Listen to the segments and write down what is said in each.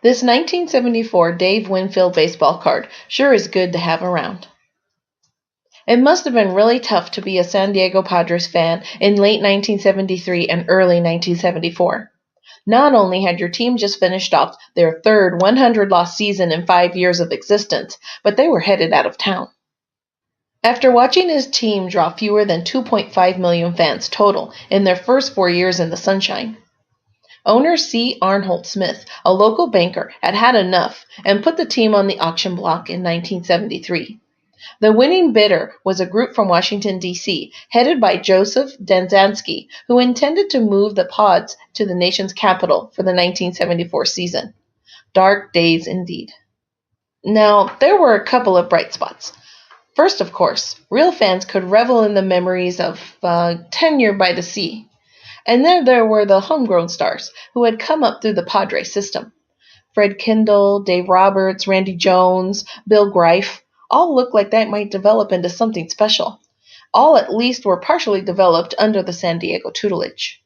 This 1974 Dave Winfield baseball card sure is good to have around. It must have been really tough to be a San Diego Padres fan in late 1973 and early 1974. Not only had your team just finished off their third 100-loss season in 5 years of existence, but they were headed out of town. After watching his team draw fewer than 2.5 million fans total in their first 4 years in the sunshine, owner C. Arnold Smith, a local banker, had had enough and put the team on the auction block in 1973. The winning bidder was a group from Washington, D.C., headed by Joseph Danzansky, who intended to move the Pods to the nation's capital for the 1974 season. Dark days indeed. Now, there were a couple of bright spots. First, of course, real fans could revel in the memories of tenure by the sea. And then there were the homegrown stars who had come up through the Padres system. Fred Kendall, Dave Roberts, Randy Jones, Bill Greif, all looked like that might develop into something special. All at least were partially developed under the San Diego tutelage.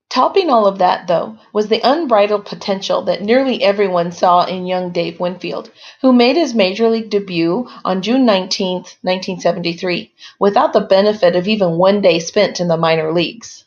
Topping all of that, though, was the unbridled potential that nearly everyone saw in young Dave Winfield, who made his major league debut on June 19, 1973, without the benefit of even one day spent in the minor leagues.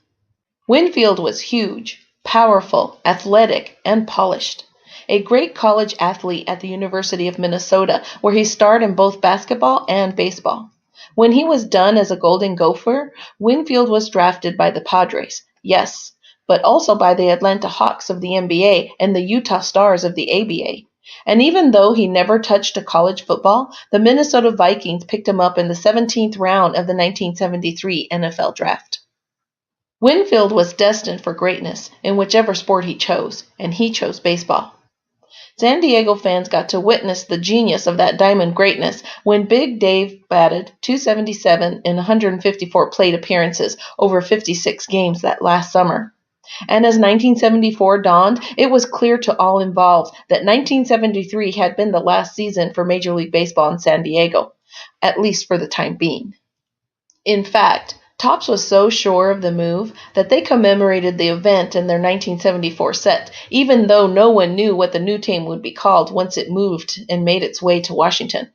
Winfield was huge, powerful, athletic, and polished. A great college athlete at the University of Minnesota, where he starred in both basketball and baseball. When he was done as a Golden Gopher, Winfield was drafted by the Padres, yes, but also by the Atlanta Hawks of the NBA and the Utah Stars of the ABA. And even though he never touched a college football, the Minnesota Vikings picked him up in the 17th round of the 1973 NFL Draft. Winfield was destined for greatness in whichever sport he chose, and he chose baseball. San Diego fans got to witness the genius of that diamond greatness when Big Dave batted .277 in 154 plate appearances over 56 games that last summer. And as 1974 dawned, it was clear to all involved that 1973 had been the last season for Major League Baseball in San Diego, at least for the time being. In fact, Topps was so sure of the move that they commemorated the event in their 1974 set, even though no one knew what the new team would be called once it moved and made its way to Washington.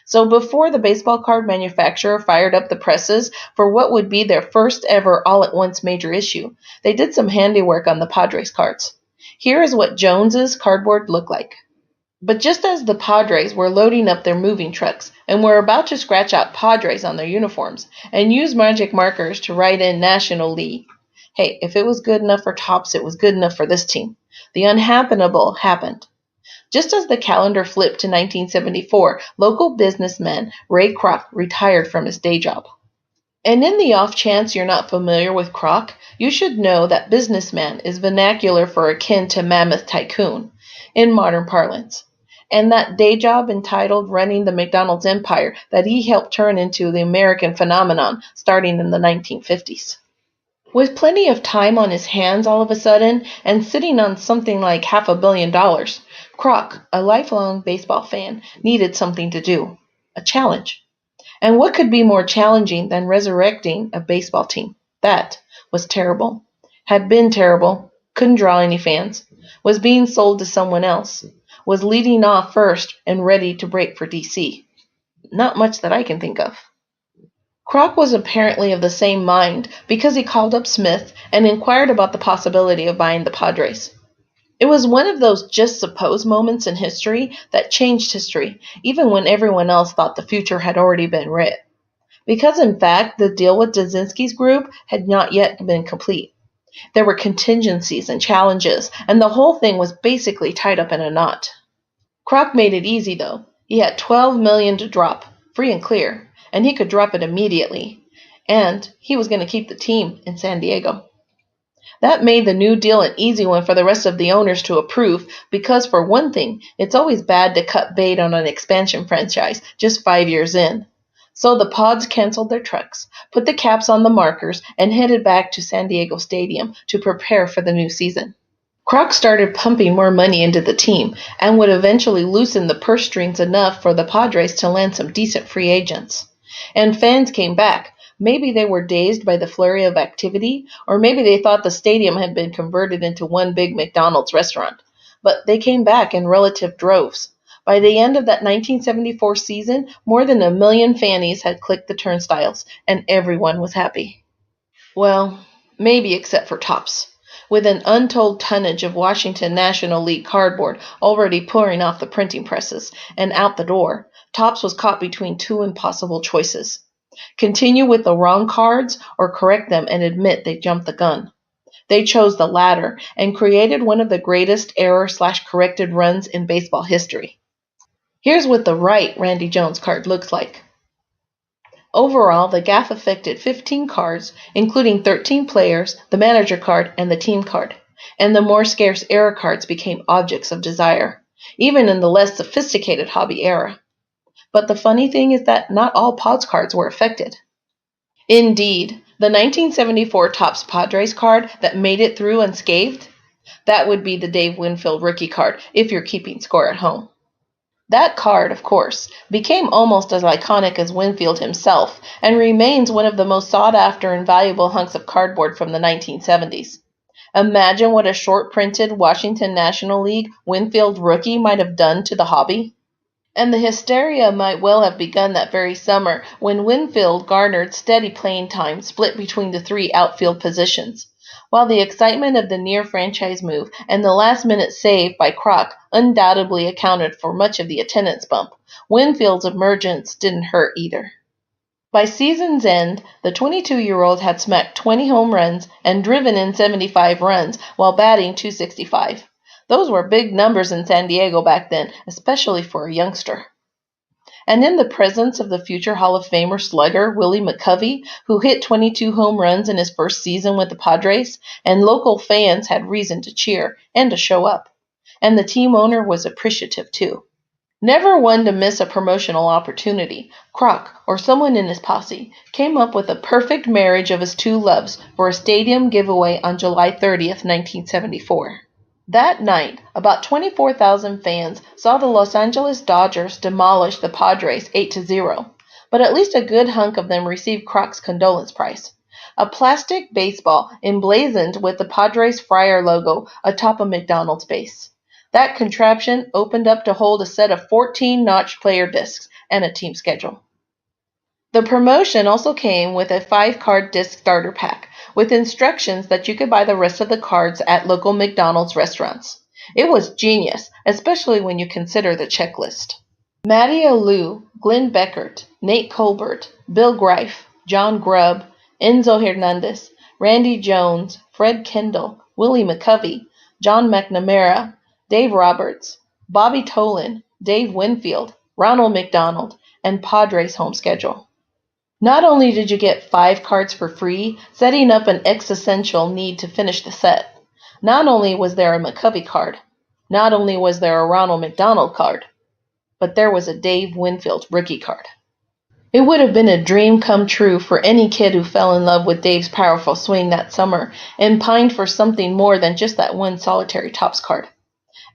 So before the baseball card manufacturer fired up the presses for what would be their first ever all-at-once major issue, they did some handiwork on the Padres cards. Here is what Jones's cardboard looked like. But just as the Padres were loading up their moving trucks and were about to scratch out Padres on their uniforms and use magic markers to write in National League, hey, if it was good enough for Topps, it was good enough for this team. The unhappenable happened. Just as the calendar flipped to 1974, local businessman Ray Kroc retired from his day job. And in the off chance you're not familiar with Kroc, you should know that businessman is vernacular for akin to mammoth tycoon in modern parlance. And that day job entitled running the McDonald's empire that he helped turn into the American phenomenon starting in the 1950s. With plenty of time on his hands all of a sudden, and sitting on something like $500 million, Kroc, a lifelong baseball fan, needed something to do. A challenge. And what could be more challenging than resurrecting a baseball team? That was terrible. Had been terrible. Couldn't draw any fans. Was being sold to someone else. Was leading off first and ready to break for D.C. Not much that I can think of. Kroc was apparently of the same mind because he called up Smith and inquired about the possibility of buying the Padres. It was one of those just suppose moments in history that changed history, even when everyone else thought the future had already been writ. Because in fact, the deal with Dazinski's group had not yet been complete. There were contingencies and challenges, and the whole thing was basically tied up in a knot. Kroc made it easy, though. He had $12 million to drop, free and clear, and he could drop it immediately. And he was going to keep the team in San Diego. That made the new deal an easy one for the rest of the owners to approve because, for one thing, it's always bad to cut bait on an expansion franchise just 5 years in. So the Pods canceled their trucks, put the caps on the markers, and headed back to San Diego Stadium to prepare for the new season. Kroc started pumping more money into the team and would eventually loosen the purse strings enough for the Padres to land some decent free agents. And fans came back. Maybe they were dazed by the flurry of activity, or maybe they thought the stadium had been converted into one big McDonald's restaurant. but they came back in relative droves. By the end of that 1974 season, more than 1 million fannies had clicked the turnstiles, and everyone was happy. Well, maybe except for Topps. With an untold tonnage of Washington National League cardboard already pouring off the printing presses and out the door, Topps was caught between two impossible choices. Continue with the wrong cards or correct them and admit they jumped the gun. They chose the latter and created one of the greatest error/corrected runs in baseball history. Here's what the right Randy Jones card looks like. Overall, the gaffe affected 15 cards, including 13 players, the manager card, and the team card. And the more scarce error cards became objects of desire, even in the less sophisticated hobby era. But the funny thing is that not all Pods cards were affected. Indeed, the 1974 Topps Padres card that made it through unscathed, that would be the Dave Winfield rookie card if you're keeping score at home. That card, of course, became almost as iconic as Winfield himself and remains one of the most sought-after and valuable hunks of cardboard from the 1970s. Imagine what a short-printed Washington National League Winfield rookie might have done to the hobby. And the hysteria might well have begun that very summer when Winfield garnered steady playing time split between the three outfield positions. While the excitement of the near-franchise move and the last-minute save by Kroc undoubtedly accounted for much of the attendance bump, Winfield's emergence didn't hurt either. By season's end, the 22-year-old had smacked 20 home runs and driven in 75 runs while batting .265. Those were big numbers in San Diego back then, especially for a youngster. And in the presence of the future Hall of Famer slugger Willie McCovey, who hit 22 home runs in his first season with the Padres, and local fans had reason to cheer and to show up. And the team owner was appreciative too. Never one to miss a promotional opportunity, Kroc, or someone in his posse, came up with a perfect marriage of his two loves for a stadium giveaway on July 30th, 1974. That night, about 24,000 fans saw the Los Angeles Dodgers demolish the Padres 8-0, but at least a good hunk of them received Kroc's condolence prize. A plastic baseball emblazoned with the Padres Friar logo atop a McDonald's base. That contraption opened up to hold a set of 14 notched player discs and a team schedule. The promotion also came with a 5-card disc starter pack, with instructions that you could buy the rest of the cards at local McDonald's restaurants. It was genius, especially when you consider the checklist. Matty Alou, Glenn Beckert, Nate Colbert, Bill Greif, John Grubb, Enzo Hernandez, Randy Jones, Fred Kendall, Willie McCovey, John McNamara, Dave Roberts, Bobby Tolan, Dave Winfield, Ronald McDonald, and Padres home schedule. Not only did you get 5 cards for free, setting up an existential need to finish the set. Not only was there a McCovey card, not only was there a Ronald McDonald card, but there was a Dave Winfield rookie card. It would have been a dream come true for any kid who fell in love with Dave's powerful swing that summer and pined for something more than just that one solitary Topps card.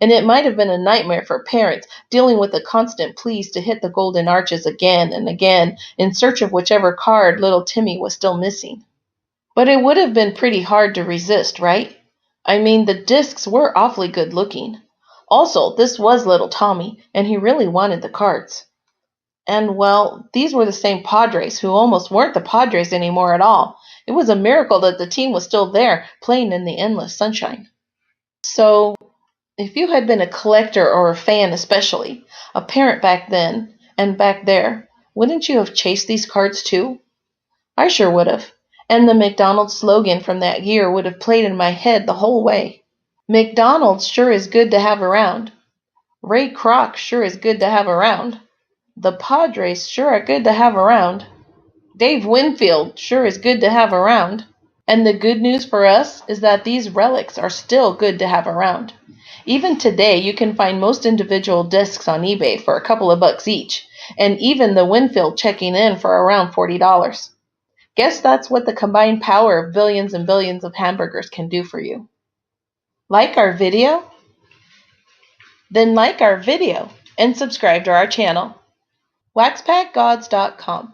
And it might have been a nightmare for parents dealing with the constant pleas to hit the golden arches again and again in search of whichever card little Timmy was still missing. But it would have been pretty hard to resist, right? I mean, the discs were awfully good looking. Also, this was little Tommy, and he really wanted the cards. And, well, these were the same Padres who almost weren't the Padres anymore at all. It was a miracle that the team was still there, playing in the endless sunshine. So, if you had been a collector or a fan especially, a parent back then and back there, wouldn't you have chased these cards too? I sure would have. And the McDonald's slogan from that year would have played in my head the whole way. McDonald's sure is good to have around. Ray Kroc sure is good to have around. The Padres sure are good to have around. Dave Winfield sure is good to have around. And the good news for us is that these relics are still good to have around. Even today, you can find most individual discs on eBay for a couple of bucks each, and even the Winfield checking in for around $40. Guess that's what the combined power of billions and billions of hamburgers can do for you. Like our video? Then like our video and subscribe to our channel. WaxPackGods.com